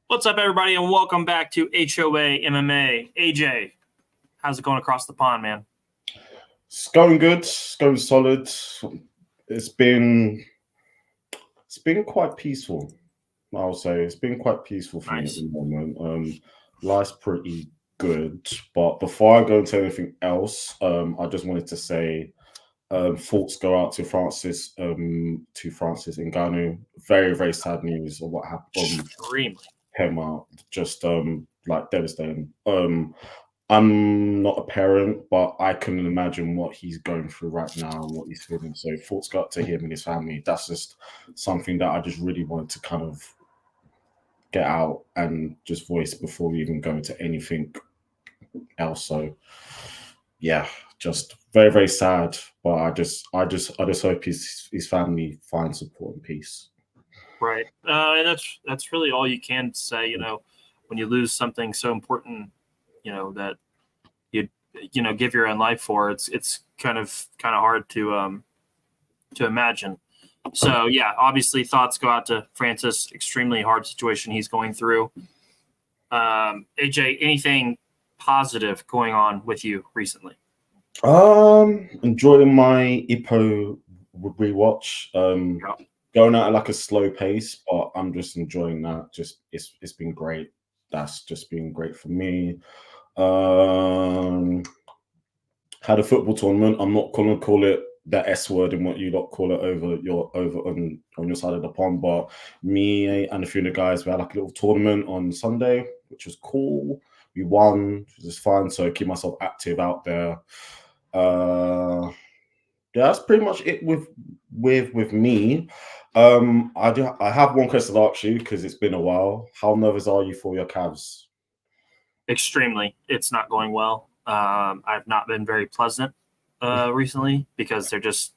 What's up, everybody, and welcome back to HOA MMA. AJ, how's it going across the pond, man? It's going good. It's going solid. It's been quite peaceful. I'll say it's been quite peaceful for me at the moment. Life's pretty good. But before I go into anything else, I just wanted to say thoughts go out to Francis Ngannou. Very, very sad news of what happened. Extremely. Him out, just like devastating. I'm not a parent, but I can imagine what he's going through right now and what he's feeling. So thoughts go out to him and his family. That's just something that I just really wanted to kind of get out and just voice before we even go into anything else. So yeah, just very, very sad. But I just hope his family finds support and peace. Right. And that's really all you can say, when you lose something so important, that you give your own life for. It's kind of hard to imagine. So yeah, obviously thoughts go out to Francis. Extremely hard situation he's going through. AJ, anything positive going on with you recently? Enjoying my Ippo rewatch. Going at like a slow pace, but I'm just enjoying that. Just it's been great. That's just been great for me. Had a football tournament. I'm not gonna call it the S word in what you lot call it over on your side of the pond, but me and a few of the guys, we had like a little tournament on Sunday, which was cool. We won, which was fun. So keep myself active out there. Yeah, that's pretty much it with me. I have one question to ask you because it's been a while. How nervous are you for your Cavs? Extremely. It's not going well. I've not been very pleasant recently because it just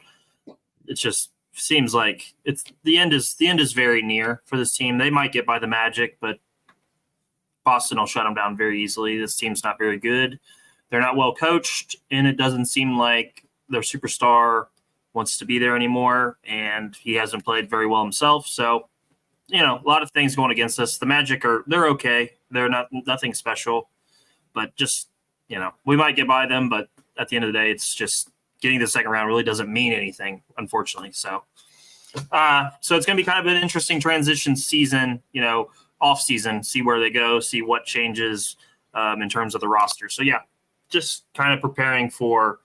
seems like the end is very near for this team. They might get by the Magic, but Boston will shut them down very easily. This team's not very good. They're not well coached, and it doesn't seem like their superstar wants to be there anymore, and he hasn't played very well himself. So, a lot of things going against us. The Magic they're okay. They're nothing special, but just, we might get by them, but at the end of the day, it's just getting to the second round really doesn't mean anything, unfortunately. So it's going to be kind of an interesting transition season, off season, see where they go, see what changes in terms of the roster. So yeah, just kind of preparing for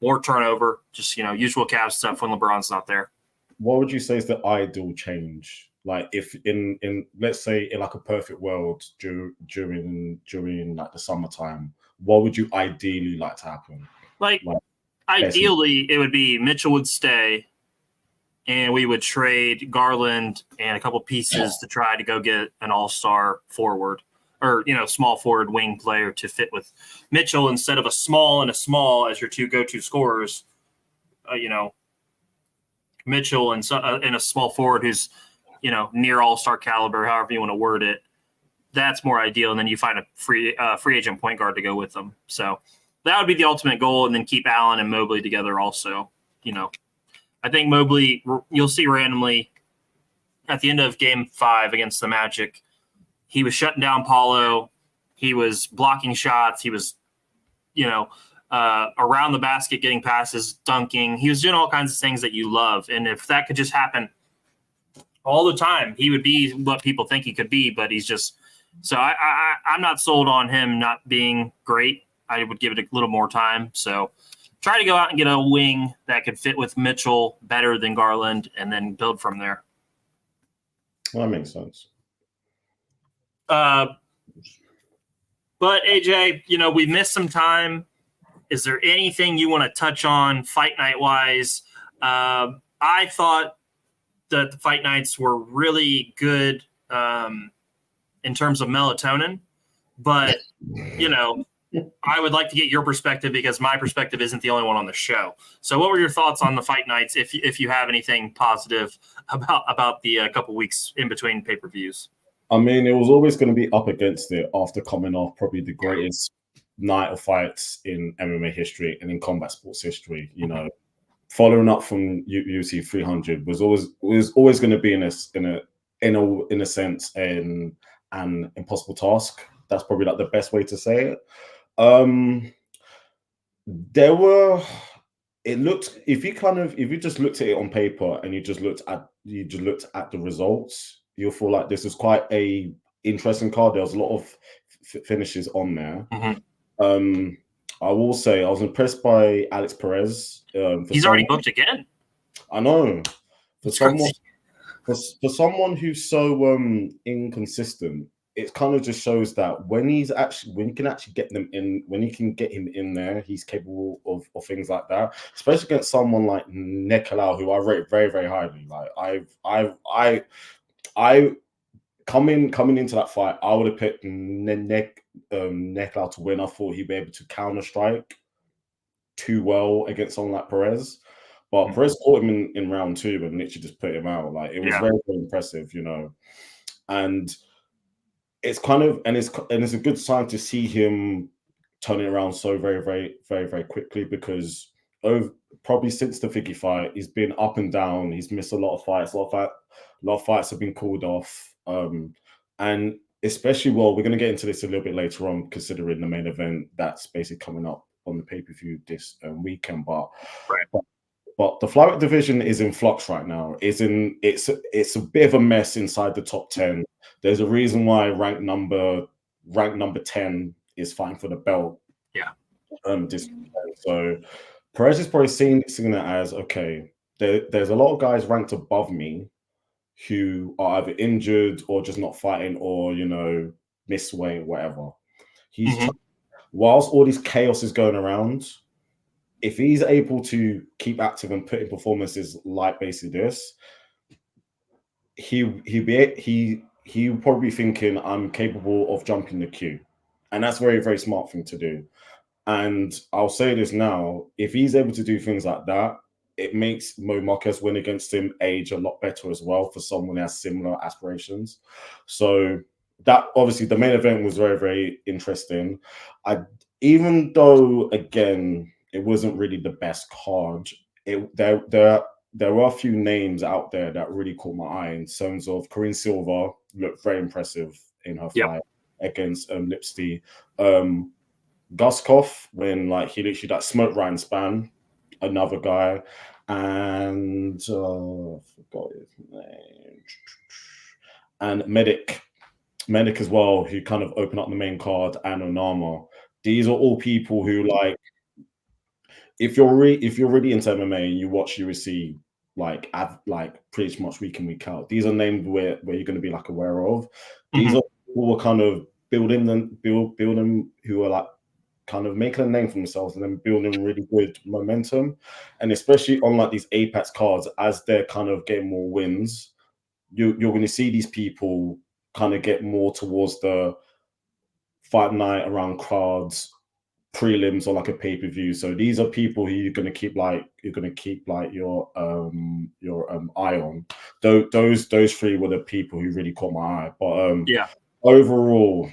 more turnover, just, usual Cavs stuff when LeBron's not there. What would you say is the ideal change? Like if in let's say in like a perfect world during like the summertime, what would you ideally like to happen? Like ideally, it would be Mitchell would stay, and we would trade Garland and a couple pieces to try to go get an all-star forward or, small forward wing player to fit with Mitchell instead of a small as your two go-to scorers. Mitchell and a small forward who's, near all-star caliber, however you want to word it. That's more ideal. And then you find a free agent point guard to go with them. So that would be the ultimate goal. And then keep Allen and Mobley together also. I think Mobley, you'll see randomly at the end of game 5 against the Magic, he was shutting down Paulo. He was blocking shots. He was, around the basket, getting passes, dunking. He was doing all kinds of things that you love. And if that could just happen all the time, he would be what people think he could be. But he's just – so I'm not sold on him not being great. I would give it a little more time. So try to go out and get a wing that could fit with Mitchell better than Garland and then build from there. Well, that makes sense. But AJ, we missed some time. Is there anything you want to touch on fight night wise? I thought that the fight nights were really good in terms of melatonin, but I would like to get your perspective because my perspective isn't the only one on the show. So what were your thoughts on the fight nights? If you have anything positive about the couple weeks in between pay-per-views? I mean, it was always going to be up against it after coming off probably the greatest night of fights in MMA history and in combat sports history. Following up from UFC 300 was always going to be in a sense an an impossible task. That's probably like the best way to say it. There were, it looked, if you just looked at it on paper and you just looked at the results, you'll feel like this is quite a interesting card. There was a lot of finishes on there. Mm-hmm. I will say I was impressed by Alex Perez. He's already booked again. I know. For someone who's so inconsistent, it kind of just shows that when you can actually get them in, when you can get him in there, he's capable of things like that. Especially against someone like Nicolau, who I rate very, very highly. Like I coming into that fight, I would have picked Nicolau to win. I thought he'd be able to counter strike too well against someone like Perez. But Perez caught him in round 2 and literally just put him out. Like, it was very, very impressive, you know. And it's kind of it's a good sign to see him turning around so very, very, very, very quickly, because probably since the Figgy fight, he's been up and down. He's missed a lot of fights. A lot of fights have been called off. And especially, well, we're going to get into this a little bit later on, considering the main event that's basically coming up on the pay-per-view this weekend. But the flyweight division is in flux right now. It's a bit of a mess inside the top 10. There's a reason why rank number 10 is fighting for the belt. So Perez is probably seeing it as, okay, there's a lot of guys ranked above me who are either injured or just not fighting, or, you know, miss weight, whatever. Whilst all this chaos is going around, if he's able to keep active and put in performances like basically this, he'll probably be thinking, I'm capable of jumping the queue. And that's a very, very smart thing to do. And I'll say this now, if he's able to do things like that, it makes Mo Marquez win against him age a lot better as well, for someone who has similar aspirations. So that, obviously, the main event was very, very interesting. Even though, again, it wasn't really the best card, there were a few names out there that really caught my eye, in terms of Corinne Silva looked very impressive in her fight against Lipsty. Guskov, when he literally smoked Ryan Spann, another guy, and I forgot his name, and Medic as well, who kind of opened up the main card, and Onama. These are all people who, if you're really into MMA and you watch UFC pretty much week in, week out, these are names where you're going to be aware of. These are people who are kind of building who are kind of making a name for themselves and then building really good momentum. And especially on these Apex cards, as they're kind of getting more wins, you're going to see these people kind of get more towards the fight night around cards, prelims, or a pay-per-view. So these are people who you're going to keep your eye on. Those 3 were the people who really caught my eye. But overall,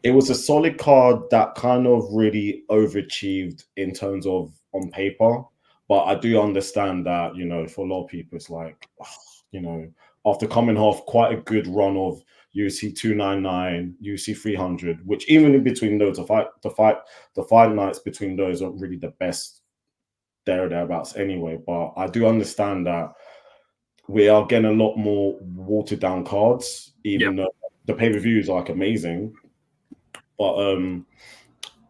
it was a solid card that kind of really overachieved in terms of on paper. But I do understand that, for a lot of people, it's after coming off quite a good run of UFC 299, UFC 300, which even in between those, the fight nights between those are really the best thereabouts anyway. But I do understand that we are getting a lot more watered down cards, even though the pay-per-views are amazing. But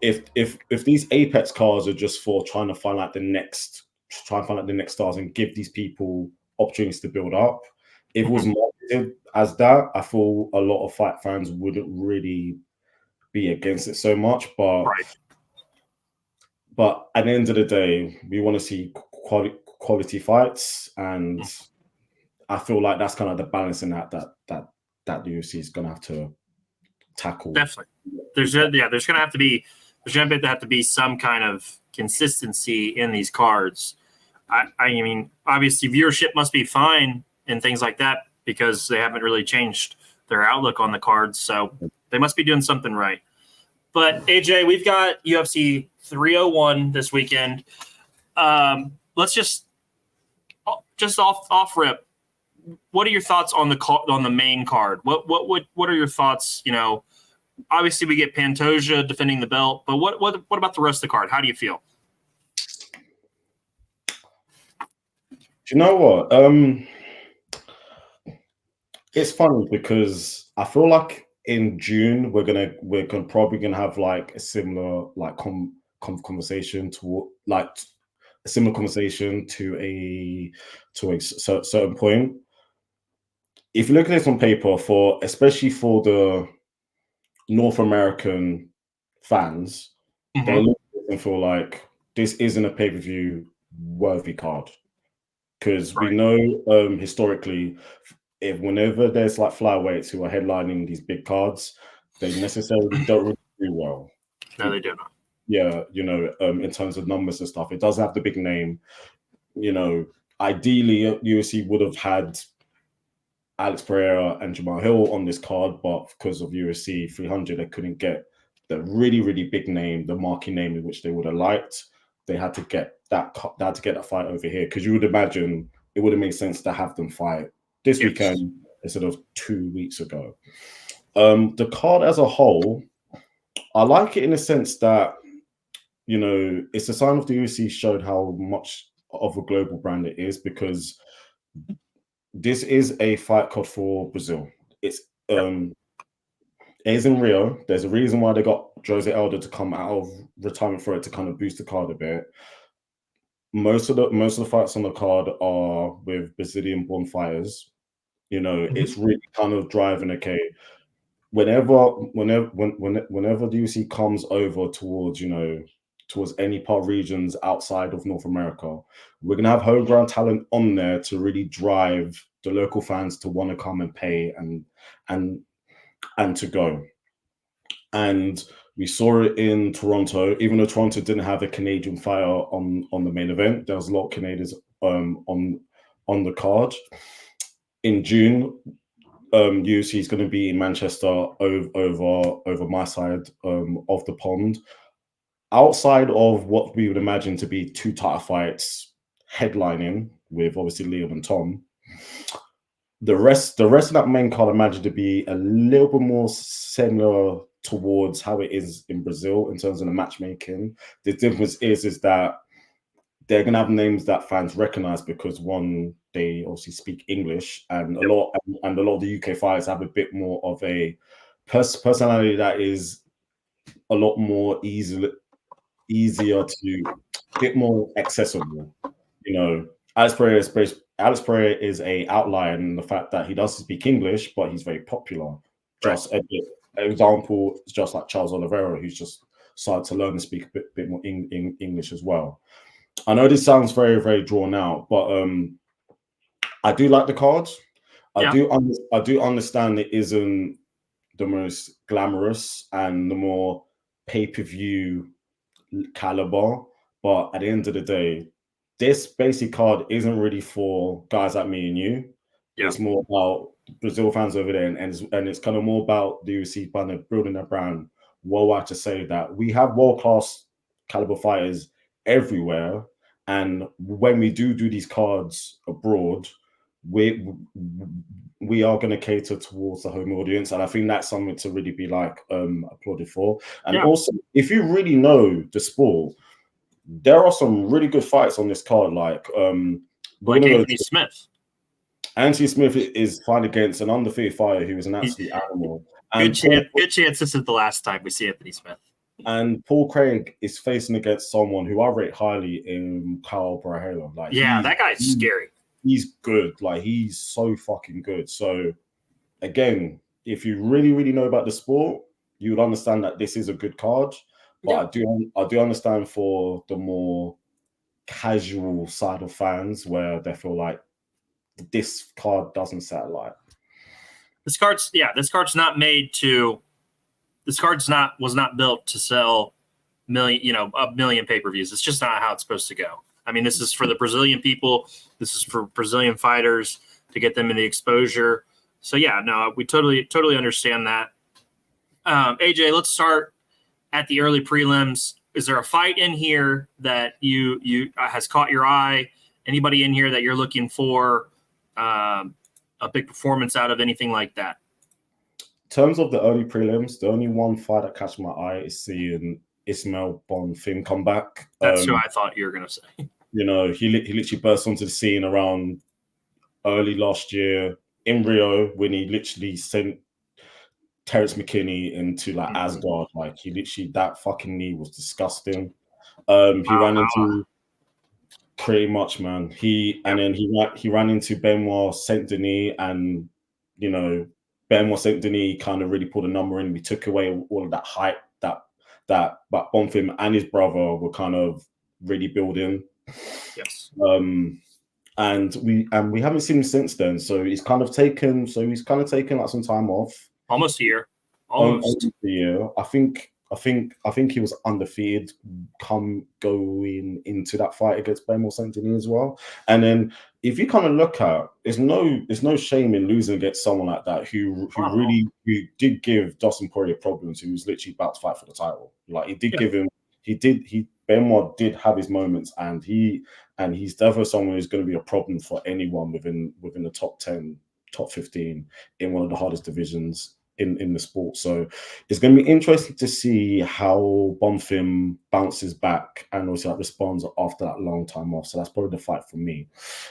if these Apex cards are just for trying to find the next stars and give these people opportunities to build up, if it was marketed as that, I feel a lot of fight fans wouldn't really be against it so much. But at the end of the day, we want to see quality fights, and I feel like that's kind of the balance in that the UFC is going to have to tackle. Definitely, there's going to have to be some kind of consistency in these cards. I mean, obviously, viewership must be fine and things like that, because they haven't really changed their outlook on the cards. So they must be doing something right. But AJ, we've got UFC 301 this weekend. Let's just off rip. what are your thoughts on the main card? What are your thoughts? You know, obviously we get Pantoja defending the belt, but what about the rest of the card? How do you feel? Do you know what? It's funny because I feel like in June we're probably gonna have like a similar like conversation to like a similar conversation to a certain point. If you look at this on paper, especially for the North American fans, they'll look at it and feel like this isn't a pay-per-view worthy card. Because we know historically, if whenever there's like flyweights who are headlining these big cards, they necessarily don't really do well. No, they do not. Yeah, you know, in terms of numbers and stuff, it doesn't have the big name. You know, ideally, UFC would have had Alex Pereira and Jamal Hill on this card, but because of UFC 300, they couldn't get the really, really big name, the marquee name in which they would have liked. They had to get that. They had to get that fight over here because you would imagine it would have made sense to have them fight this weekend instead of 2 weeks ago. The card as a whole, I like it in the sense that, you know, it's a sign of the UFC showed how much of a global brand it is, because this is a fight card for Brazil. It is in Rio. There's a reason why they got Jose Aldo to come out of retirement for it to kind of boost the card a bit. Most of the fights on the card are with Brazilian-born fighters. You know, it's really kind of driving. Okay, whenever the UFC comes over towards, you know, towards any part regions outside of North America, we're gonna have homegrown talent on there to really drive the local fans to want to come and pay and to go. And we saw it in Toronto, even though Toronto didn't have a Canadian fighter on the main event. There was a lot of Canadians on the card. In June, UFC is going to be in Manchester over my side of the pond. Outside of what we would imagine to be two title fights headlining with obviously Liam and Tom, the rest of that main card I imagine to be a little bit more similar towards how it is in Brazil in terms of the matchmaking. The difference is that they're gonna have names that fans recognize because one, they obviously speak English, and a lot of the UK fighters have a bit more of a personality that is a lot more easier to, a bit more accessible. You know, Alex Pereira is a outlier in the fact that he does speak English, but he's very popular. Just an example, it's just like Charles Oliveira, who's just started to learn and speak a bit more English as well. I know this sounds very, very drawn out, but I do like the cards. I do understand it isn't the most glamorous and the more pay-per-view caliber, but at the end of the day, this basic card isn't really for guys like me and you. Yeah. It's more about Brazil fans over there, and it's kind of more about the UFC building their brand worldwide, to say that we have world-class caliber fighters everywhere, and when we do these cards abroad, we are going to cater towards the home audience, and I think that's something to really be like applauded for. And also, if you really know the sport, there are some really good fights on this card, like Anthony Smith. Anthony Smith is fighting against an undefeated fighter who is an absolute animal. And good chance this is the last time we see Anthony Smith. And Paul Craig is facing against someone who I rate highly in Kyle Brahela. Like, that guy's scary. He's good. Like, he's so fucking good. So, again, if you really, really know about the sport, you would understand that this is a good card. But I do understand for the more casual side of fans where they feel like this card doesn't satellite. This card's not made to. This card's was not built to sell a million pay-per-views. It's just not how it's supposed to go. I mean, this is for the Brazilian people. This is for Brazilian fighters to get them in the exposure. So we totally understand that. AJ, let's start at the early prelims. Is there a fight in here that you has caught your eye? Anybody in here that you're looking for? a big performance out of anything like that? In terms of the early prelims, the only one fight that catches my eye is seeing Ismail Bonfim come back. That's who I thought you were going to say. You know, he literally burst onto the scene around early last year in Rio when he literally sent Terrence McKinney into like Asgard. Like he literally, that fucking knee was disgusting. He ran into pretty much, man. And then he ran into Benoit Saint Denis, and you know, Benoit Saint Denis kind of really pulled a number in. We took away all of that hype that Bonfim and his brother were kind of really building. Yes. And we haven't seen him since then. So he's kind of taken like some time off. Almost a year. Almost a year. I think he was undefeated going into that fight against Benoit Saint Denis as well. And then if you kind of look at, there's no shame in losing against someone like that who did give Dustin Poirier problems, who was literally about to fight for the title. Like he did give him, Benoit did have his moments, and he's definitely someone who's going to be a problem for anyone within the top 10, top 15 in one of the hardest divisions in the sport. So it's going to be interesting to see how Bonfim bounces back and also responds after that long time off. So that's probably the fight for me.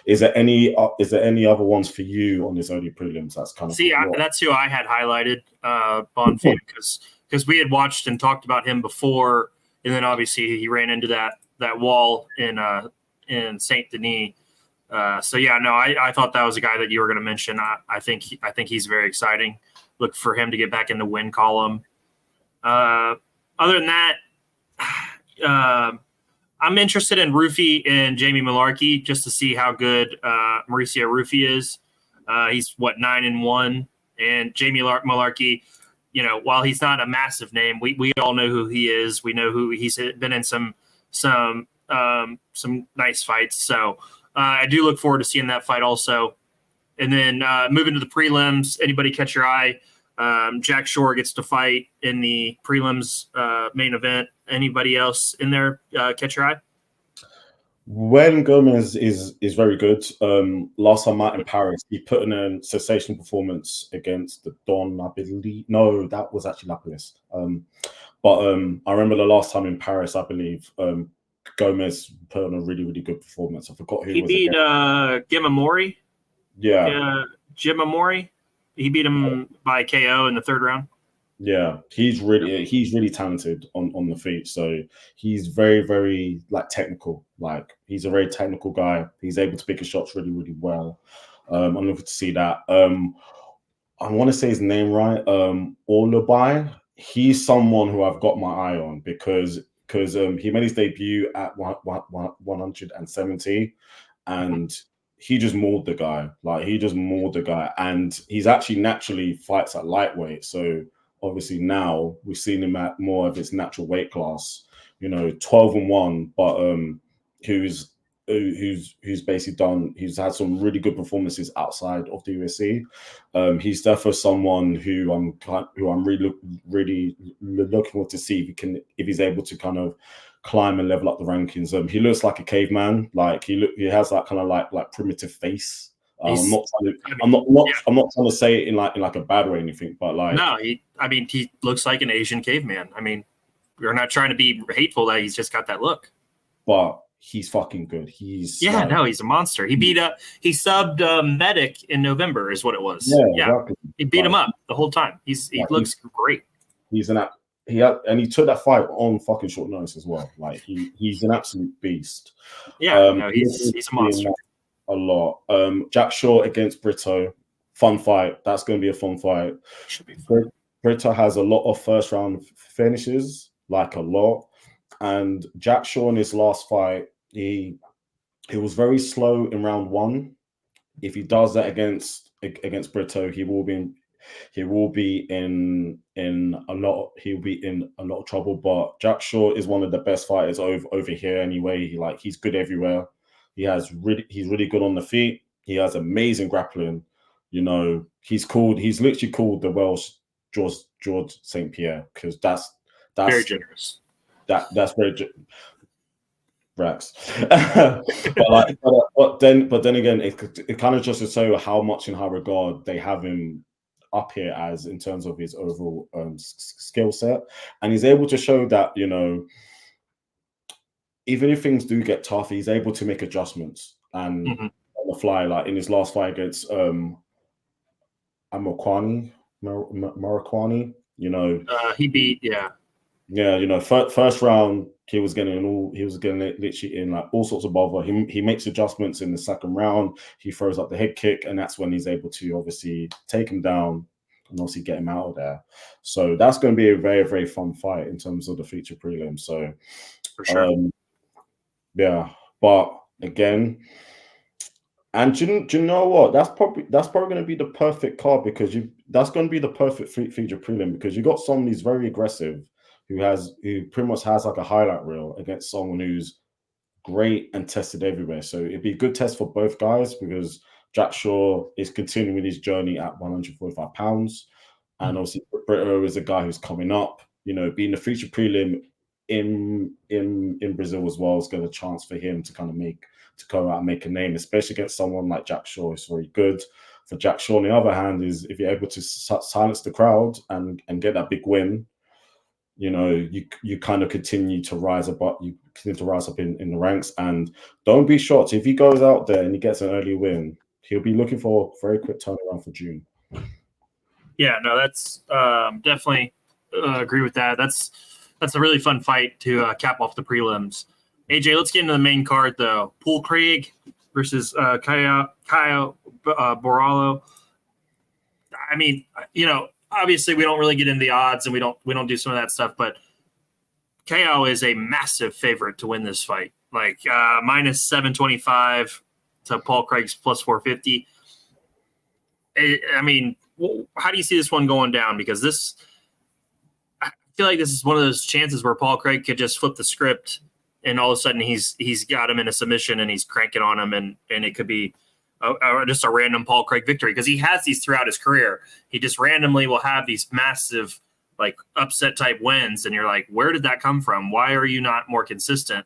Is there any other ones for you on this early prelims? That's kind of that's who I had highlighted, Bonfim, because we had watched and talked about him before, and then obviously he ran into that wall in Saint Denis. So yeah, no, I thought that was a guy that you were going to mention. I think he's very exciting. Look for him to get back in the win column. Other than that, I'm interested in Rufy and Jamie Malarkey just to see how good Mauricio Rufy is. He's 9-1, and Jamie Malarkey, you know, while he's not a massive name, we all know who he is. We know who he's been in some nice fights. So I do look forward to seeing that fight also. And then moving to the prelims, anybody catch your eye? Jack Shore gets to fight in the prelims main event. Anybody else in there catch your eye? When Gomez is very good. Last time out in Paris, he put in a sensational performance against the Don, I believe. No, that was actually Lapalus. But I remember the last time in Paris, I believe Gomez put on a really, really good performance. I forgot who he beat Gimamori. Yeah, Jim Amori. He beat him by KO in the third round. Yeah, he's really talented on the feet. So he's very, very like technical. Like he's a very technical guy. He's able to pick his shots really, really well. I'm looking to see that. I want to say his name right. Olubai. He's someone who I've got my eye on because he made his debut at 170, and he just mauled the guy. And he's actually naturally fights at lightweight. So obviously now we've seen him at more of his natural weight class. 12-1, but who's basically he's had some really good performances outside of the UFC. He's definitely someone who I'm really looking forward to see if he's able to kind of climb and level up the rankings. He looks like a caveman. Like he has that kind of like primitive face. I'm not trying to say it in like a bad way or anything, but like no, he looks like an Asian caveman. I mean, we're not trying to be hateful that he's just got that look. But he's fucking good. He's he's a monster. He subbed Medic in November, is what it was. Yeah. Exactly. He beat him up the whole time. He looks great. He took that fight on fucking short notice as well. Like he's an absolute beast. Yeah, he's a monster. A lot. Jack Shore against Brito, fun fight. That's going to be a fun fight. Should be fun. Brito has a lot of first round finishes, like a lot. And Jack Shore in his last fight, he was very slow in round one. If he does that against Brito, he will be in a lot of trouble. But Jack Shore is one of the best fighters over here anyway. He's good everywhere. He's really good on the feet. He has amazing grappling. He's literally called the Welsh George St. Pierre because that's very generous. That's very. Rex. but then again, it kind of just to show how much in high regard they have him up here as in terms of his overall skill set, and he's able to show that even if things do get tough, he's able to make adjustments and on the fly. Like in his last fight against Marakwani, he beat first round he was getting it literally in like all sorts of bother. He makes adjustments in the second round. He throws up the head kick, and that's when he's able to obviously take him down and obviously get him out of there. So that's going to be a very, very fun fight in terms of the feature prelim. So for sure. Yeah, but again, and do you know what? That's probably going to be the perfect card because that's going to be the perfect feature prelim because you got someone who's very aggressive, who pretty much has like a highlight reel against someone who's great and tested everywhere. So it'd be a good test for both guys because Jack Shaw is continuing his journey at 145 pounds, and obviously Brito is a guy who's coming up. Being the feature prelim in Brazil as well has got a chance for him to kind of go out and make a name, especially against someone like Jack Shaw, who's very good. For Jack Shaw, on the other hand, is if you're able to silence the crowd and get that big win, you kind of continue to rise up. You continue to rise up in the ranks, and don't be shocked if he goes out there and he gets an early win. He'll be looking for a very quick turnaround for June. Yeah, no, that's definitely agree with that. That's a really fun fight to cap off the prelims. AJ, let's get into the main card though. Paul Craig versus Caio Borralho. I mean, obviously we don't really get into the odds and we don't do some of that stuff, but Caio is a massive favorite to win this fight. Like minus 725 to Paul Craig's plus 450. I mean, how do you see this one going down? Because I feel like this is one of those chances where Paul Craig could just flip the script and all of a sudden he's got him in a submission and he's cranking on him and it could be just a random Paul Craig victory because he has these throughout his career. He just randomly will have these massive like upset type wins and you're like, where did that come from? Why are you not more consistent?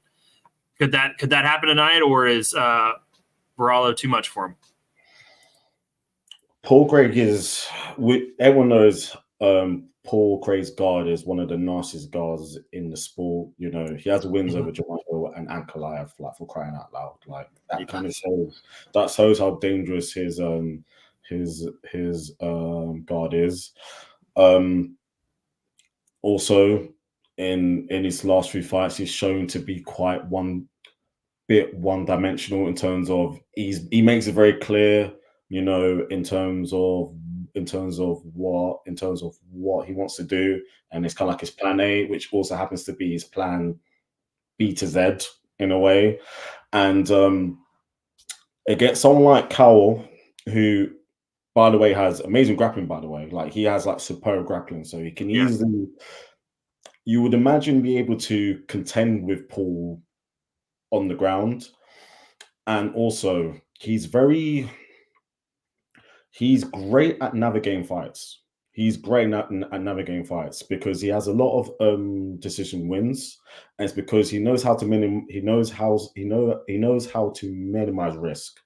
Could that happen tonight, or is Borralho too much for him? Paul Craig everyone knows Paul Craig's guard is one of the nastiest guards in the sport. He has wins over Jamato and Ankalaev, like for crying out loud. Like that kind of shows how dangerous his guard is. Also, in his last few fights, he's shown to be quite one-dimensional in terms of he makes it very clear, in terms of what he wants to do, and it's kind of like his plan A, which also happens to be his plan B to Z in a way. And against someone like Cowell, who, by the way, has amazing grappling. By the way, like he has like superb grappling, so he can easily, you would imagine, be able to contend with Paul on the ground, and also he's great at navigating fights. He's great at navigating fights because he has a lot of decision wins, and it's because he knows how to minimize risk.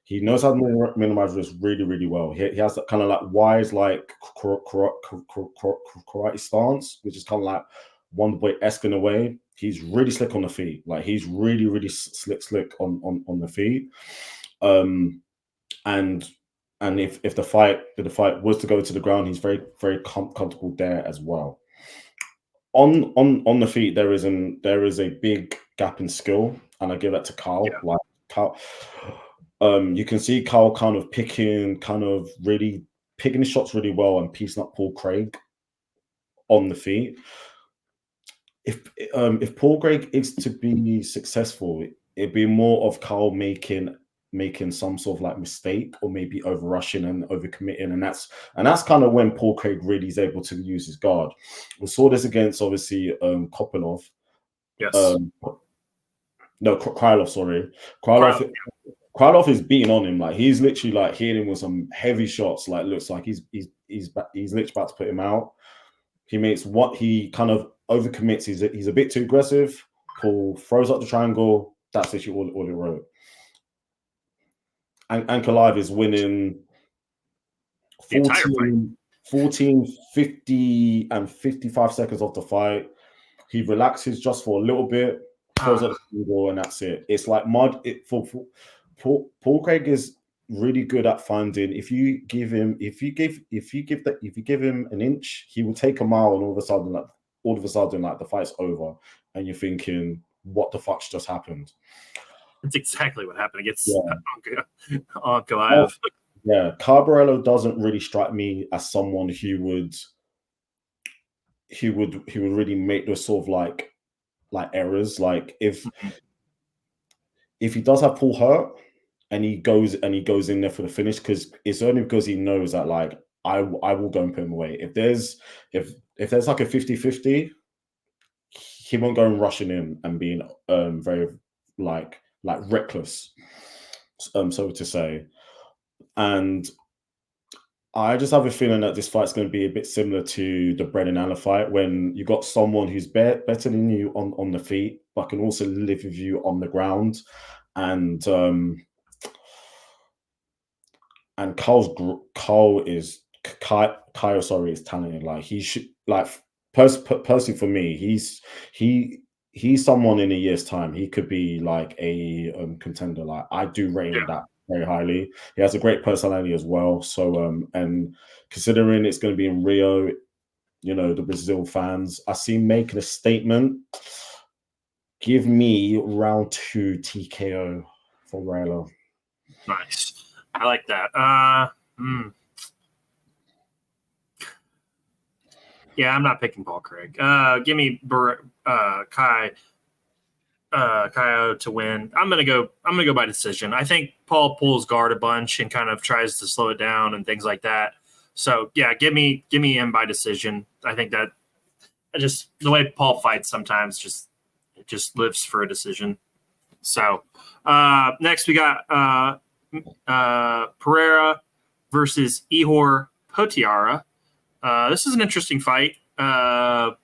He knows how to minimize risk really, really well. He has that kind of like wise, like karate stance, which is kind of like Wonderboy-esque in a way. He's really slick on the feet. Like he's really, really slick on the feet. And if the fight was to go to the ground, he's very, very comfortable there as well. On the feet, there is a big gap in skill, and I give that to Carl. Yeah. Like Carl, you can see Carl kind of really picking his shots really well and piecing up Paul Craig on the feet. If Paul Craig is to be successful, it'd be more of Carl making some sort of like mistake or maybe over rushing and over committing, and that's kind of when Paul Craig really is able to use his guard. We saw this against obviously Kopylov. Yes. No, Krylov. Sorry, Krylov is beating on him. Like he's literally like hitting him with some heavy shots. Like looks like he's literally about to put him out. He makes what he kind of overcommits. He's a bit too aggressive, Paul throws up the triangle. That's literally all it wrote. And Ankalaev is winning The entire fight. 14, 50, and 55 seconds of the fight. He relaxes just for a little bit, throws up the triangle, and that's it. It's like for Paul Craig is really good at finding. If you give him an inch, he will take a mile, and all of a sudden, like the fight's over, and you're thinking, what the fuck's just happened? That's exactly what happened against Ankalaev. Yeah, Carbarello doesn't really strike me as someone who would really make those sort of like errors. Like if he does have Paul hurt and he goes in there for the finish, because it's only because he knows that like I will go and put him away. If there's like a 50-50, he won't go and rushing in and being very like reckless, so to say. And I just have a feeling that this fight's going to be a bit similar to the Brennan Allen fight, when you got someone who's better than you on the feet, but can also live with you on the ground. And Kyle is talented. Like he should, like personally for me, he's someone in a year's time he could be like a contender. Like I do rate him that very highly. He has a great personality as well. So and considering it's going to be in Rio, you know, the Brazil fans, I see him making a statement. Give me round 2 TKO for Raylo. Nice. I like that. Yeah, I'm not picking Paul Craig. Give me Kaio to win. I'm gonna go by decision. I think Paul pulls guard a bunch and kind of tries to slow it down and things like that. So yeah, give me him by decision. I think that just the way Paul fights sometimes just lives for a decision. So next we got Pereira versus Ihor Potiara. This is an interesting fight at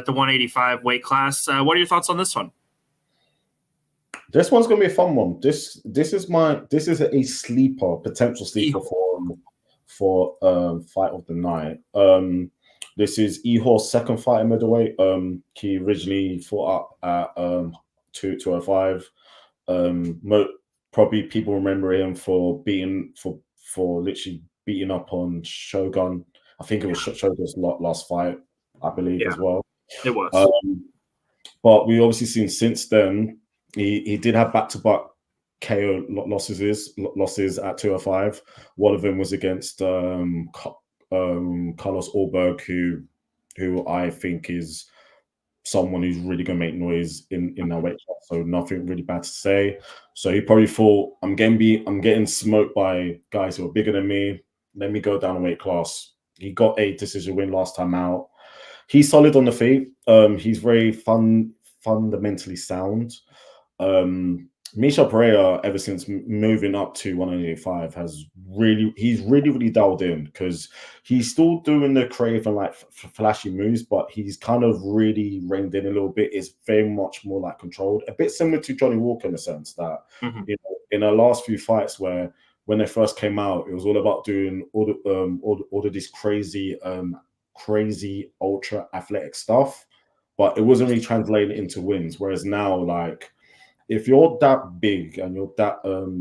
the 185 weight class. What are your thoughts on this one? This one's gonna be a fun one. This is a sleeper, potential sleeper for fight of the night. This is Ihor's second fight in middleweight. He originally fought up at 205. Probably people remember him for literally beating up on Shogun. I think it was Shogun's last fight, I believe, as well. It was. But we obviously seen since then he did have back-to-back KO losses at 205. One of them was against Carlos Ulberg, who I think is someone who's really going to make noise in that weight class. So nothing really bad to say. So he probably thought, I'm getting smoked by guys who are bigger than me. Let me go down a weight class. He got a decision win last time out. He's solid on the feet. He's very fundamentally sound. Misha Pereira, ever since moving up to 185, he's really dialed in, because he's still doing the creative and like flashy moves, but he's kind of really reined in a little bit. It's very much more like controlled, a bit similar to Johnny Walker in the sense that you know, in the last few fights where when they first came out, it was all about doing all of this crazy ultra athletic stuff, but it wasn't really translated into wins. Whereas now, like, if you're that big and you're that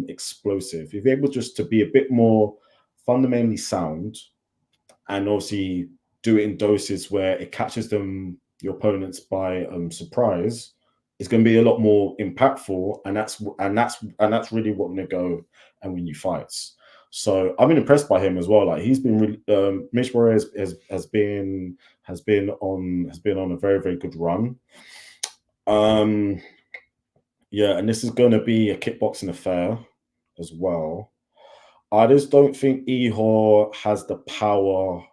explosive, if you're able just to be a bit more fundamentally sound, and obviously do it in doses where it catches your opponents by surprise, it's going to be a lot more impactful, and that's really what going to go and win you fights. So I've been impressed by him as well. Like, he's been really Mitch Morales has been on a very, very good run. Yeah, and this is going to be a kickboxing affair as well. I just don't think Ihor has the power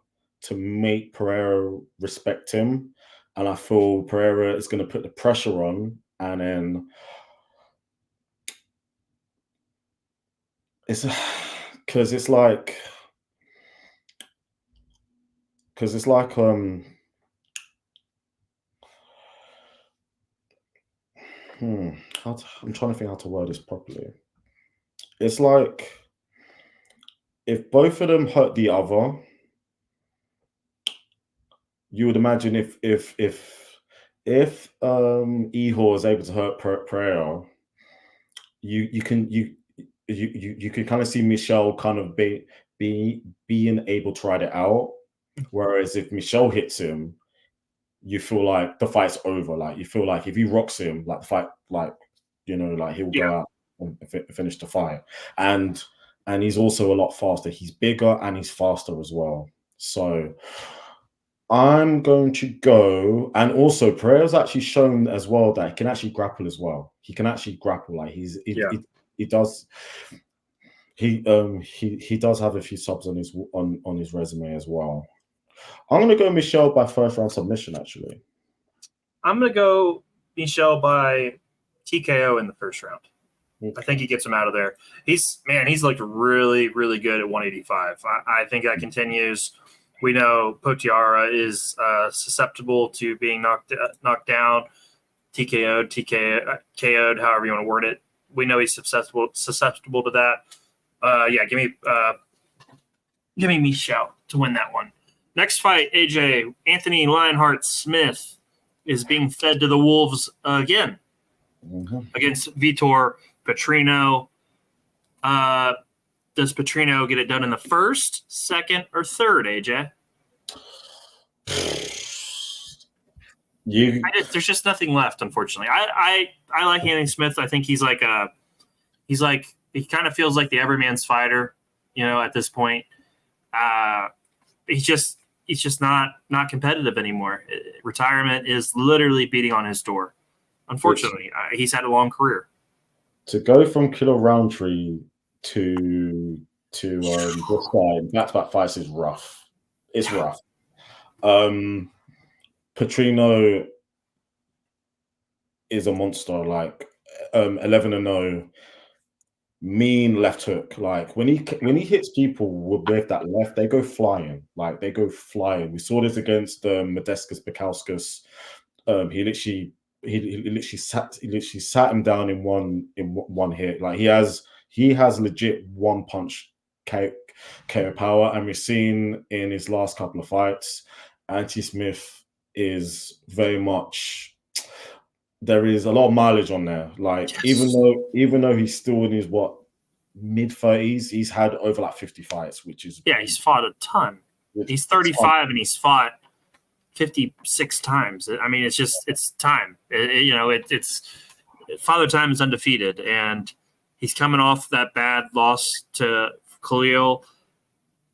to make Pereira respect him. And I feel Pereira is going to put the pressure on, and then it's because it's like I'm trying to think how to word this properly. It's like if both of them hurt the other, you would imagine if Ihor is able to hurt Prayer, you can kind of see Michelle kind of being able to ride it out. Whereas if Michelle hits him, you feel like the fight's over. Like you feel like if he rocks him, like the fight, like like he will go out and finish the fight. And he's also a lot faster. He's bigger and he's faster as well. So I'm going to go, and also Pereira's actually shown as well that he can actually grapple as well. He can actually grapple. Like he does. He does have a few subs on his resume as well. I'm gonna go Michelle by first round submission. Actually, I'm gonna go Michelle by TKO in the first round. Okay. I think he gets him out of there. He's looked really, really good at 185. I think that continues. We know Potiara is susceptible to being knocked down, TKO'd, however you want to word it. We know he's susceptible to that. Give me Michelle to win that one. Next fight, AJ, Anthony Lionheart Smith is being fed to the wolves again against Vitor Petrino. Does Petrino get it done in the first, second, or third, AJ? There's just nothing left, unfortunately. I like Anthony Smith. I think he kind of feels like the everyman's fighter, at this point. He's just not competitive anymore. Retirement is literally beating on his door. Unfortunately, he's had a long career. To go from Killer Roundtree to this guy back-to-back fights is rough. It's rough. Petrino is a monster. Like 11-0, mean left hook. Like when he hits people with that left, they go flying. Like they go flying. We saw this against Modestas Bakauskas. He literally sat him down in one hit. Like he has legit one punch KO power, and we've seen in his last couple of fights, Anthony Smith is very much. There is a lot of mileage on there. Like even though he's still in his mid-30s, he's had over like 50 fights, which is he's fought a ton. He's 35 and he's fought 56 times. I mean, it's time. It's Father Time is undefeated, and he's coming off that bad loss to Khalil.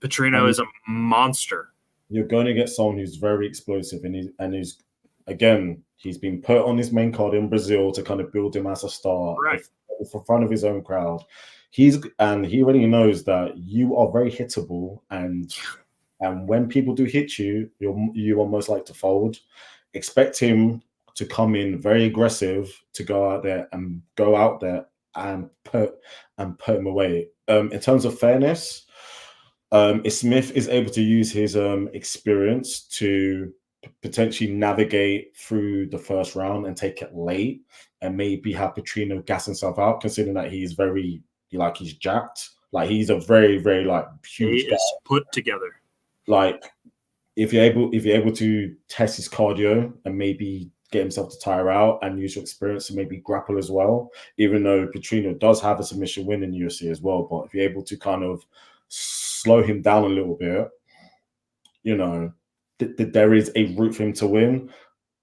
Petrino is a monster. You're going to get someone who's very explosive, and he's been put on his main card in Brazil to kind of build him as a star in front of his own crowd. He already knows that you are very hittable, and when people do hit you, you are most likely to fold. Expect him to come in very aggressive, to go out there and put him away. In terms of fairness, if Smith is able to use his experience to potentially navigate through the first round and take it late, and maybe have Petrino gas himself out, considering that he's very he's jacked. Like he's a very, very huge guy. Put together. Like if you're able to test his cardio and maybe get himself to tire out and use your experience to maybe grapple as well, even though Petrino does have a submission win in UFC as well, but if you're able to kind of slow him down a little bit, there is a route for him to win.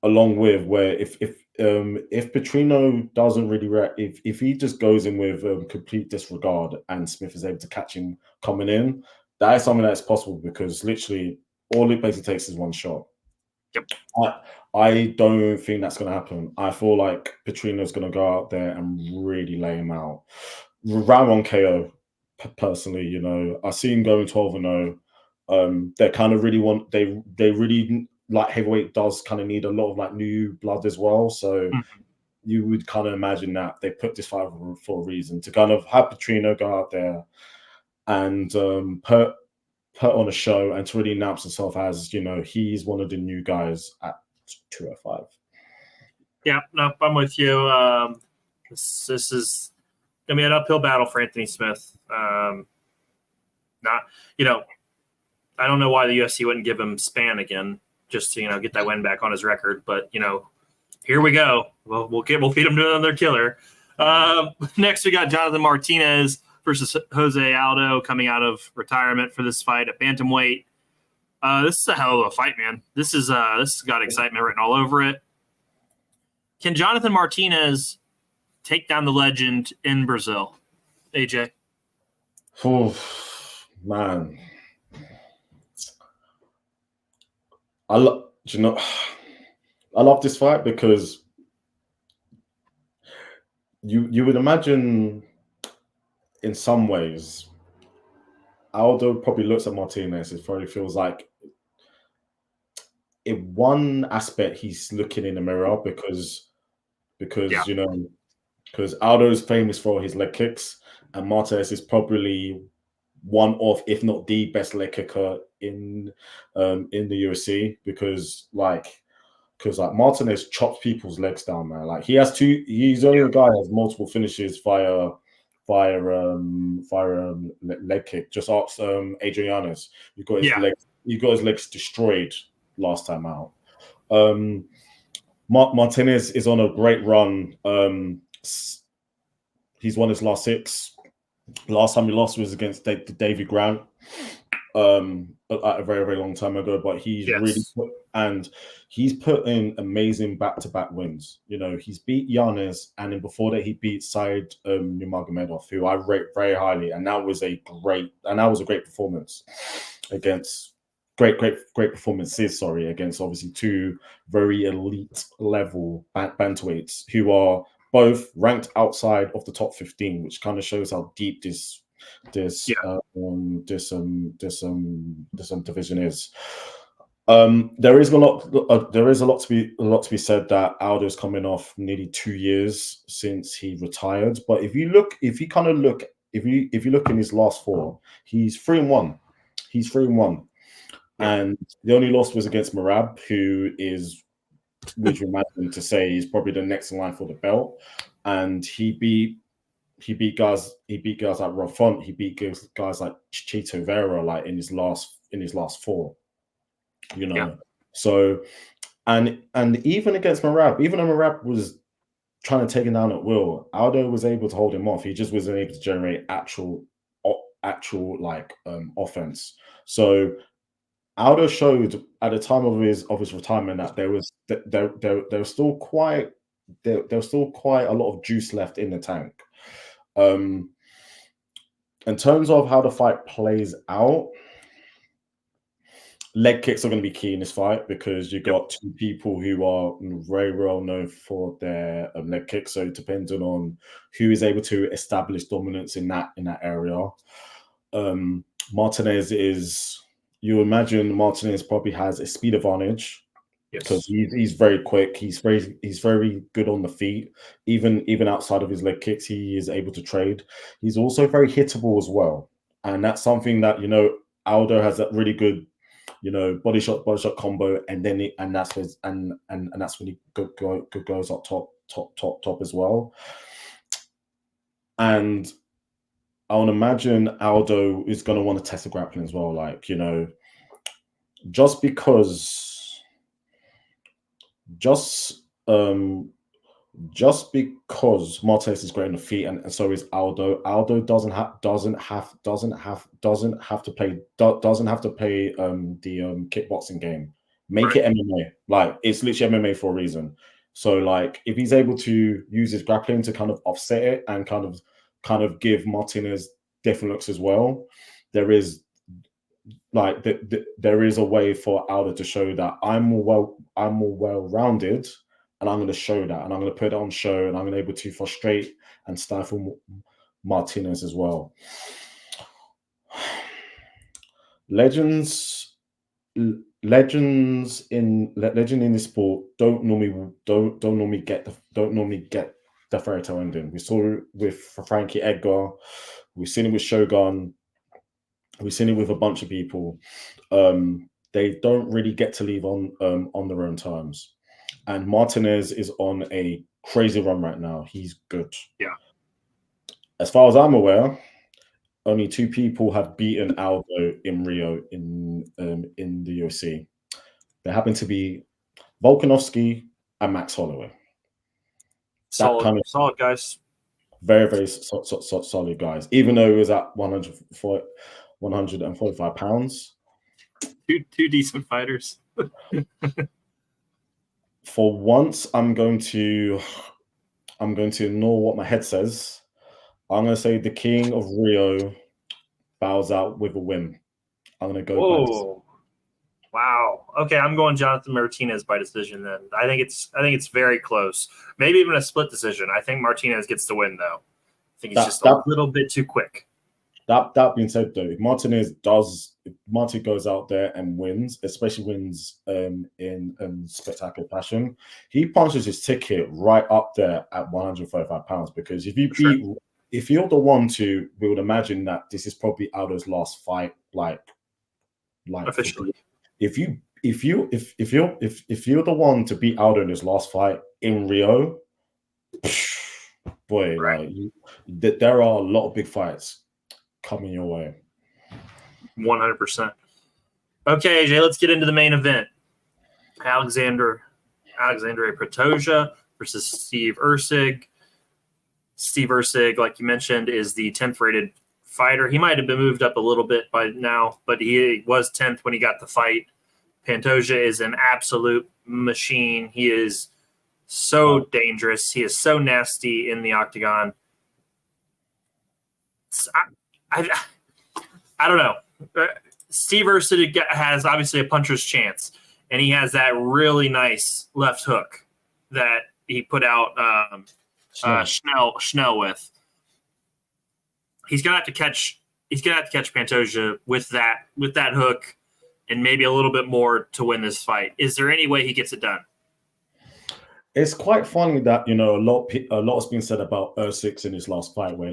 Along with where if Petrino doesn't really if he just goes in with complete disregard and Smith is able to catch him coming in, that is something that's possible, because literally all it basically takes is one shot. Yep. I don't think that's going to happen. I feel like Petrino's going to go out there and really lay him out. Round one KO, personally, I see him going 12-0. They kind of really they really like heavyweight does kind of need a lot of new blood as well. So you would kind of imagine that they put this fight for a reason, to kind of have Petrino go out there and put on a show and to really announce himself as, he's one of the new guys at 205. Yeah, no, I'm with you. This is gonna be an uphill battle for Anthony Smith. Not, you know, I don't know why the UFC wouldn't give him Span again, just to get that win back on his record. But here we go. Well, we'll feed him to another killer. Next, we got Jonathan Martinez versus Jose Aldo coming out of retirement for this fight at bantamweight. This is a hell of a fight, man. This has got excitement written all over it. Can Jonathan Martinez take down the legend in Brazil? AJ? Oh, man. I love this fight because you would imagine in some ways Aldo probably looks at Martinez. It probably feels like in one aspect he's looking in the mirror because because Aldo is famous for his leg kicks, and Martinez is probably one of, if not the best leg kicker in the UFC because Martinez chops people's legs down, man. Like he's only a guy who has multiple finishes via leg kick. Just ask Adrianus. He got his legs destroyed last time out. Martinez is on a great run. He's won his last 6. Last time he lost was against David Grant at a very, very long time ago. But he's he's put in amazing back-to-back wins. He's beat Giannis, and then before that he beat Said Nurmagomedov, who I rate very highly, and that was a great performance against great performances. Sorry, against obviously 2 very elite level bantamweights who are both ranked outside of the top 15, which kind of shows how deep this division is. There is a lot to be said that Aldo's coming off nearly 2 years since he retired. But if you look in his last 4, he's 3-1. And the only loss was against Merab, who is, would you imagine to say, is probably the next in line for the belt. And he beat guys like Rafont, he beat guys like Chito Vera, like in his last 4. So and even against Merab, even though Merab was trying to take him down at will, Aldo was able to hold him off. He just wasn't able to generate actual offense. So Aldo showed at the time of his retirement that there was still quite a lot of juice left in the tank. In terms of how the fight plays out, leg kicks are going to be key in this fight because you got 2 people who are very well known for their leg kicks. So depending on who is able to establish dominance in that area, you imagine Martinez probably has a speed advantage because he's very quick. He's very good on the feet. Even outside of his leg kicks, he is able to trade. He's also very hittable as well, and that's something that Aldo has that really good body shot combo, and that's when he goes up top as well. And I would imagine Aldo is going to want to test the grappling as well, just because Martinez is great on the feet, and so is Aldo. Aldo doesn't have to play the kickboxing game. Make it MMA. It's literally MMA for a reason. So if he's able to use his grappling to kind of offset it and kind of give Martinez different looks as well, there is there is a way for Aldo to show that I'm more well-rounded, and I'm going to show that, and I'm going to put it on show, and I'm going to be able to frustrate and stifle Martinez as well. Legends in this sport don't normally get the fairy tale ending. We saw it with Frankie Edgar. We've seen it with Shogun. We've seen it with a bunch of people. They don't really get to leave on their own terms. and Martinez is on a crazy run right now. He's good. Yeah. As far as I'm aware, only 2 people have beaten Aldo in Rio in the UFC. They happen to be Volkanovski and Max Holloway. That kind of Solid guys. very, very solid guys. Even though he was at 145 pounds. Two decent fighters. For once, I'm going to ignore what my head says. I'm going to say the King of Rio bows out with a win. I'm going to go by decision. Whoa. Wow. Okay, I'm going Jonathan Martinez by decision then. I think it's very close. Maybe even a split decision. I think Martinez gets the win though. I think he's just a little bit too quick. That being said, though, if Martin goes out there and wins, especially wins in spectacular fashion, he punches his ticket right up there at 135 pounds. Because if you're the one to, we would imagine that this is probably Aldo's last fight, like officially. If you're the one to beat Aldo in his last fight in Rio, boy, right. There are a lot of big fights coming your way. 100%. Okay, AJ, let's get into the main event. Alexandre Pantoja versus Steve Erceg. Steve Erceg, like you mentioned, is the 10th rated fighter. He might have been moved up a little bit by now, but he was 10th when he got the fight. Pantoja is an absolute machine. He is so dangerous. He is so nasty in the octagon. I don't know. Steve Erceg has obviously a puncher's chance, and he has that really nice left hook that he put out Schnell with. He's gonna have to catch Pantoja with that hook and maybe a little bit more to win this fight. Is there any way he gets it done? It's quite funny that a lot has been said about Erceg in his last fight, where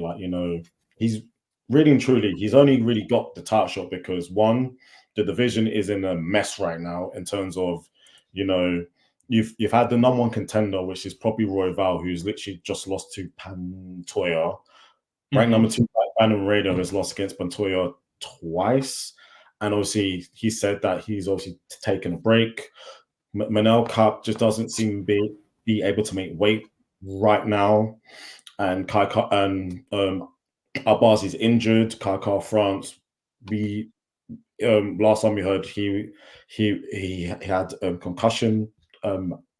he's really and truly he's only really got the title shot because one, the division is in a mess right now in terms of you've had the number 1 contender, which is probably Royval, who's literally just lost to Pantoja. Ranked number 2, Bannon Raider has lost against Pantoja twice. And obviously, he said that he's obviously taken a break. Manel Cup just doesn't seem to be able to make weight right now. And Abbas is injured. Kaka France, last time we heard he had a concussion.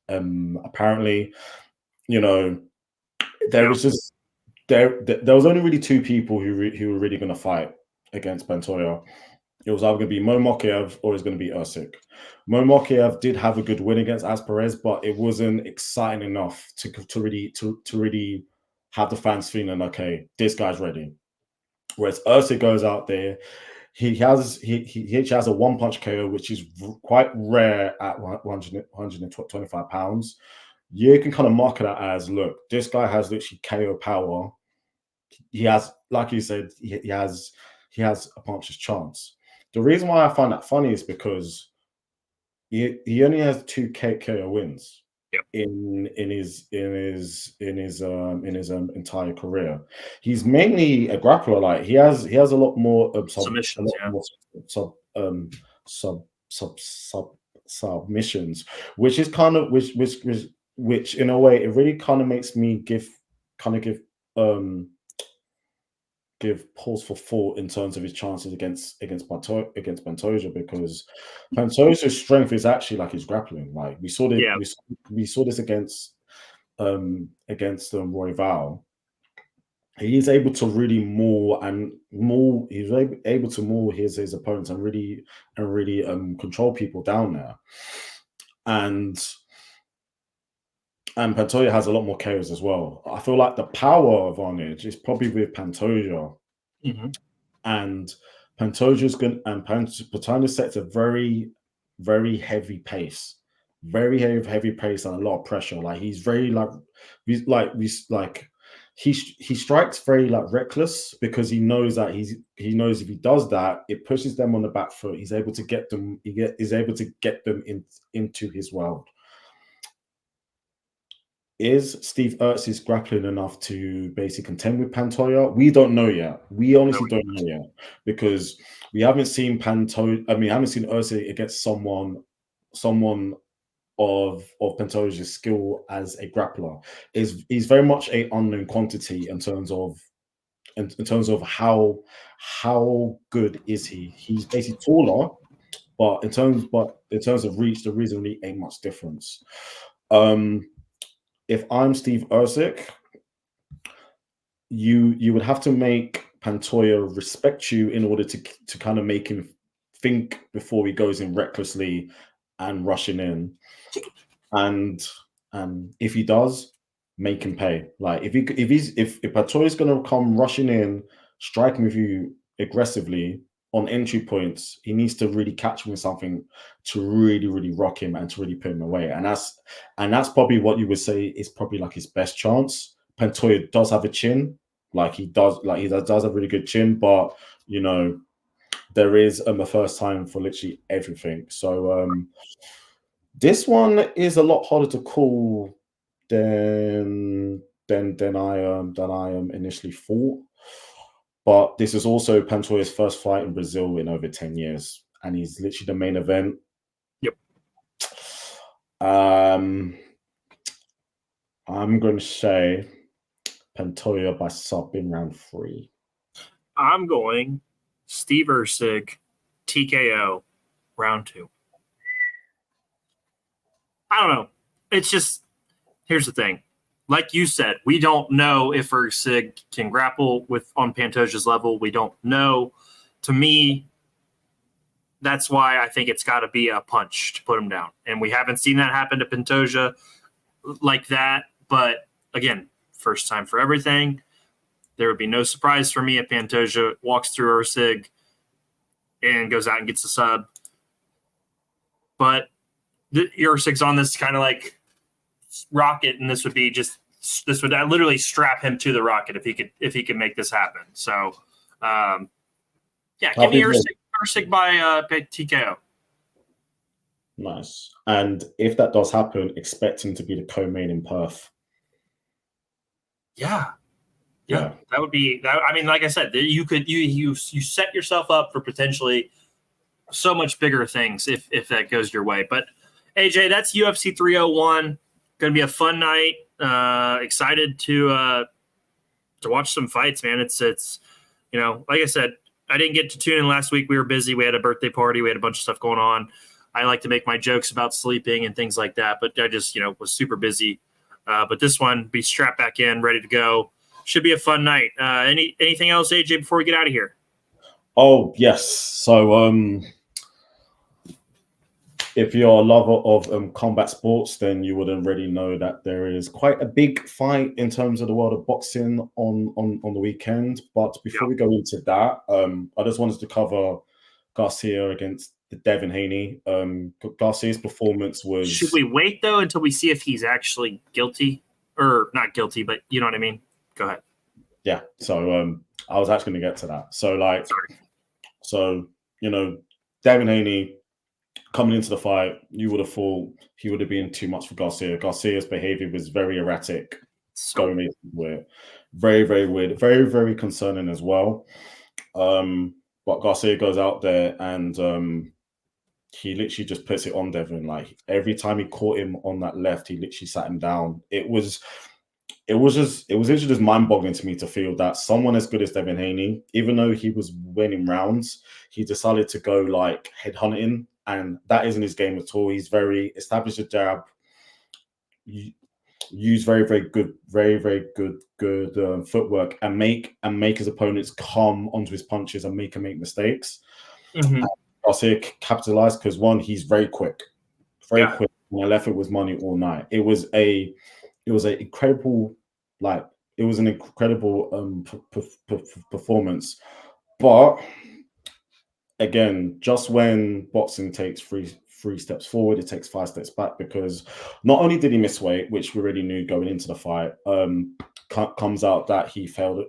Apparently, there was just there was only really 2 people who were really going to fight against Pantoja. It was either going to be Mo Mokiev or it's going to be Erceg. Mo Mokiev did have a good win against Asperez, but it wasn't exciting enough to really have the fans feeling, okay, this guy's ready. Whereas Erceg goes out there, he has a 1-punch KO, which is quite rare at 125 pounds. You can kind of market that as, look, this guy has literally KO power. He has, like you said, he has a puncher's chance. The reason why I find that funny is because he only has 2 KO wins in his entire career. He's mainly a grappler. Like he has a lot more submissions, submissions, which is kind of which in a way it really kind of makes me give pause for thought in terms of his chances against Pantoja, because Pantoja's strength is actually like his grappling. Like we saw this against Royval. He's able to really he's able to maul his opponents and really control people down there. And Pantoja has a lot more KOs as well. I feel like the power advantage is probably with Pantoja. Mm-hmm. And Pantoja's good, and Pantoja sets a very, very heavy pace. Very heavy pace and a lot of pressure. Like he's very he strikes very reckless, because he knows that he knows if he does that, it pushes them on the back foot. He's able to get them. He's able to get them into his world. is Steve Ertz's grappling enough to basically contend with Pantoja? We don't know yet. We honestly don't know yet because we haven't seen Pantoja. I mean, I haven't seen Ertz against someone of Pantoja's skill as a grappler. He's very much a unknown quantity in terms of how good is he. He's basically taller, but in terms of reach, there isn't really ain't much difference. If I'm Steve Ercik, you would have to make Pantoja respect you in order to kind of make him think before he goes in recklessly and rushing in. And if he does, make him pay. Like if Pantoja is going to come rushing in, striking with you aggressively on entry points, he needs to really catch him with something to really, really rock him and to really put him away. And that's probably what you would say is probably like his best chance. Pantoja does have a chin, he does have a really good chin, but there is a first time for literally everything. So this one is a lot harder to call than I initially thought. But this is also Pantoja's first fight in Brazil in over 10 years, and he's literally the main event. Yep. I'm going to say Pantoja by sub in round 3. I'm going Steve Erceg TKO round 2. I don't know. It's just, here's the thing. Like you said, we don't know if Erceg can grapple on Pantoja's level. We don't know. To me, that's why I think it's got to be a punch to put him down. And we haven't seen that happen to Pantoja like that. But again, first time for everything. There would be no surprise for me if Pantoja walks through Erceg and goes out and gets a sub. But Erceg's on this kind of like rocket, and this would literally strap him to the rocket if he could make this happen. So, give me Erceg by TKO. Nice. And if that does happen, expect him to be the co-main in Perth. Yeah, that would be that. I mean, like I said, you set yourself up for potentially so much bigger things if that goes your way. But AJ, that's UFC 301. Going to be a fun night. Excited to watch some fights, man. It's like I said, I didn't get to tune in last week. We were busy. We had a birthday party. We had a bunch of stuff going on. I like to make my jokes about sleeping and things like that, but I just was super busy. But this one, be strapped back in, ready to go. Should be a fun night. Anything else, AJ, before we get out of here? Oh yes. So if you're a lover of combat sports, then you would already know that there is quite a big fight in terms of the world of boxing on the weekend. But before we go into that, I just wanted to cover Garcia against Devin Haney. Garcia's performance was... Should we wait, though, until we see if he's actually guilty? Or not guilty, but you know what I mean? Go ahead. Yeah, so I was actually going to get to that. So, Devin Haney... coming into the fight, you would have thought he would have been too much for Garcia. Garcia's behavior was very erratic. Going into it, very, very weird, very, very concerning as well. But Garcia goes out there and he literally just puts it on Devin. Like every time he caught him on that left, he literally sat him down. It was literally just mind-boggling to me to feel that someone as good as Devin Haney, even though he was winning rounds, he decided to go like headhunting. And that isn't his game at all. He's very established a jab, use very, very good, very, very good footwork, and make his opponents come onto his punches and make him make mistakes. Mm-hmm. Garcia capitalized because one, he's very quick, quick. And I left it with money all night. It was an incredible performance, but. Again, just when boxing takes three steps forward, it takes 5 steps back because not only did he miss weight, which we already knew going into the fight, comes out that he failed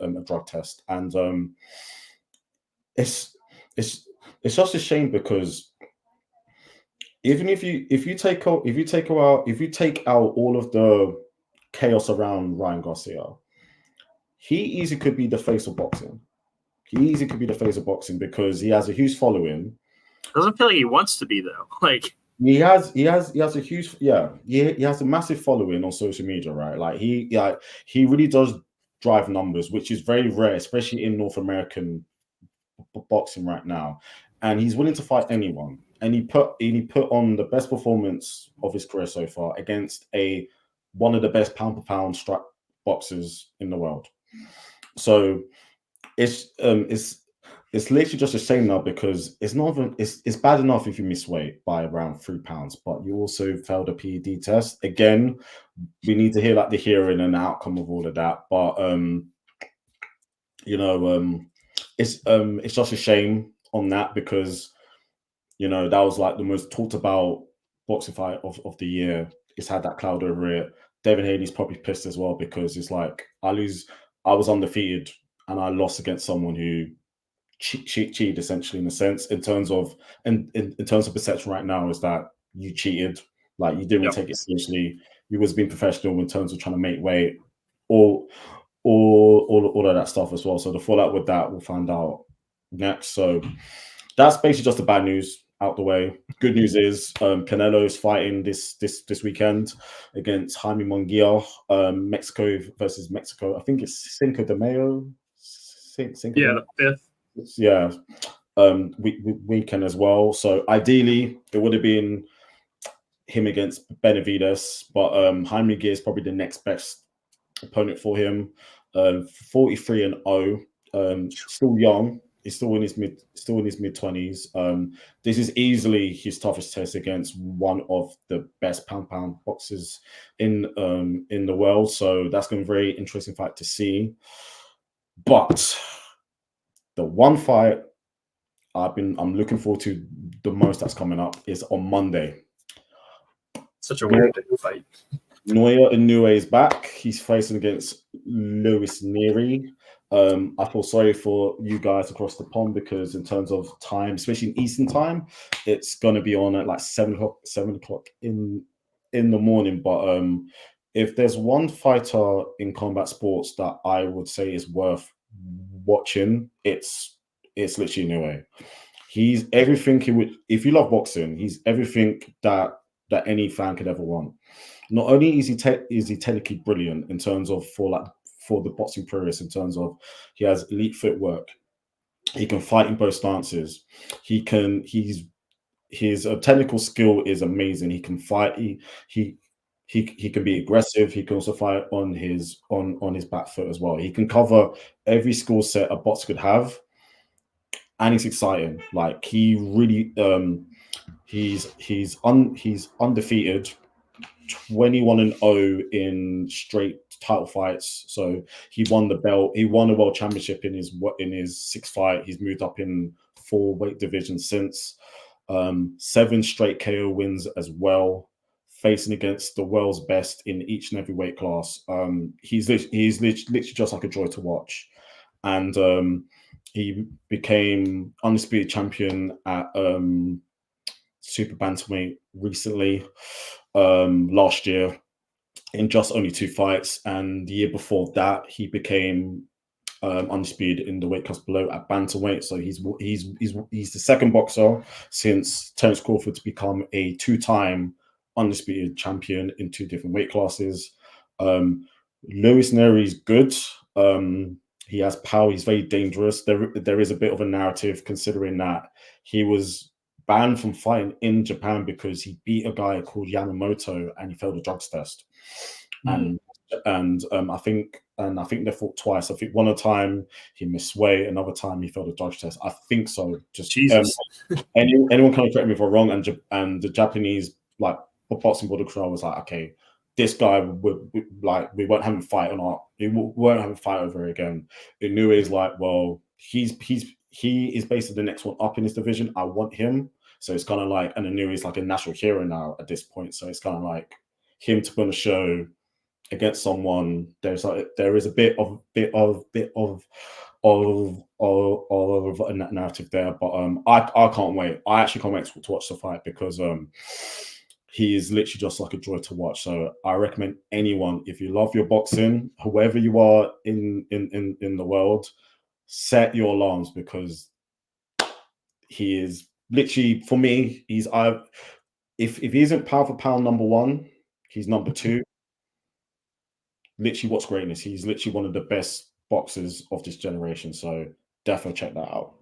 a drug test, and it's just a shame because Even if you take out all of the chaos around Ryan Garcia, he easily could be the face of boxing. He easily could be the face of boxing because he has a huge following. Doesn't feel like he wants to be though. Like he has a huge he has a massive following on social media, right? Like he really does drive numbers, which is very rare, especially in North American boxing right now. And he's willing to fight anyone. And he put on the best performance of his career so far against one of the best pound for pound strike boxers in the world. So it's literally just a shame now because it's not even it's bad enough if you miss weight by around 3 pounds, but you also failed a PED test. Again, we need to hear like the hearing and the outcome of all of that. But it's just a shame on that because that was like the most talked about boxing fight of the year. It's had that cloud over it. Devin Haney's probably pissed as well because it's like I was undefeated and I lost against someone who cheated essentially in a sense in terms of perception right now is that you cheated, like you didn't really take it seriously. You was being professional in terms of trying to make weight, all of that stuff as well. So the fallout with that we'll find out next. So that's basically just the bad news out the way. Good news is Canelo is fighting this weekend against Jaime Munguia, Mexico versus Mexico. I think it's Cinco de Mayo. the 5th. Yeah, weekend as well. So ideally, it would have been him against Benavides, but Jaime Munguia is probably the next best opponent for him. 43-0, still young. He's still in his mid 20s. This is easily his toughest test against one of the best pound boxers in the world. So that's going to be a very interesting fight to see. But the one fight I'm looking forward to the most that's coming up is on Monday. Such a weird fight. Noya Inoue is back. He's facing against Luis Nery. I feel sorry for you guys across the pond because in terms of time, especially in Eastern time, it's going to be on at like 7 o'clock in the morning. But if there's one fighter in combat sports that I would say is worth watching, it's literally Inoue. He's everything he would. If you love boxing, he's everything that any fan could ever want. Not only is he technically brilliant in terms of for the boxing purists, in terms of he has elite footwork, he can fight in both stances. His technical skill is amazing. He can fight. He can be aggressive. He can also fight on his back foot as well. He can cover every skill set a boxer could have, and he's exciting. Like he really he's undefeated. 21-0 in straight title fights. So he won the belt. He won the world championship in his sixth fight. He's moved up in 4 weight divisions since. 7 straight KO wins as well, facing against the world's best in each and every weight class. He's literally just like a joy to watch. And he became undisputed champion at super bantamweight recently, last year in just only 2 fights, and the year before that he became undisputed in the weight class below at bantamweight. So he's the second boxer since Terence Crawford to become a 2-time undisputed champion in 2 different weight classes. Luis Nery is good. He has power. He's very dangerous. There is a bit of a narrative considering that he was banned from fighting in Japan because he beat a guy called Yamamoto and he failed a drugs test. And I think they fought twice. I think one time he missed weight, another time he failed a drugs test. I think so. Just Jesus. Anyone can correct me if I'm wrong. And the Japanese boxing border control was like, okay, this guy we won't have him fight we won't have him fight over again. Inoue is like, well, he is basically the next one up in his division. I want him. So it's kind of like, and Inoue is like a national hero now at this point. So it's kind of like him to put on a show against someone. There is a bit of of a narrative there. But I can't wait. I actually can't wait to watch the fight because he is literally just like a joy to watch. So I recommend anyone, if you love your boxing, whoever you are in the world, set your alarms because he is literally, for me, if he isn't pound for pound number one, he's number two. Literally, what's greatness? He's literally one of the best boxers of this generation. So definitely check that out.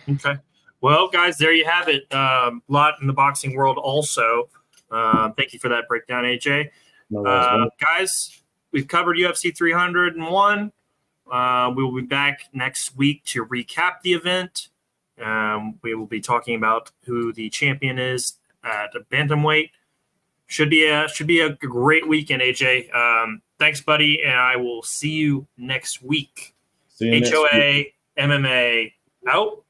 Okay. Well, guys, there you have it. A lot in the boxing world also. Thank you for that breakdown, AJ. No worries, guys, we've covered UFC 301. We will be back next week to recap the event. We will be talking about who the champion is at bantamweight. Should be a great weekend, AJ. Thanks, buddy, and I will see you next week. See you next week. HOA MMA out.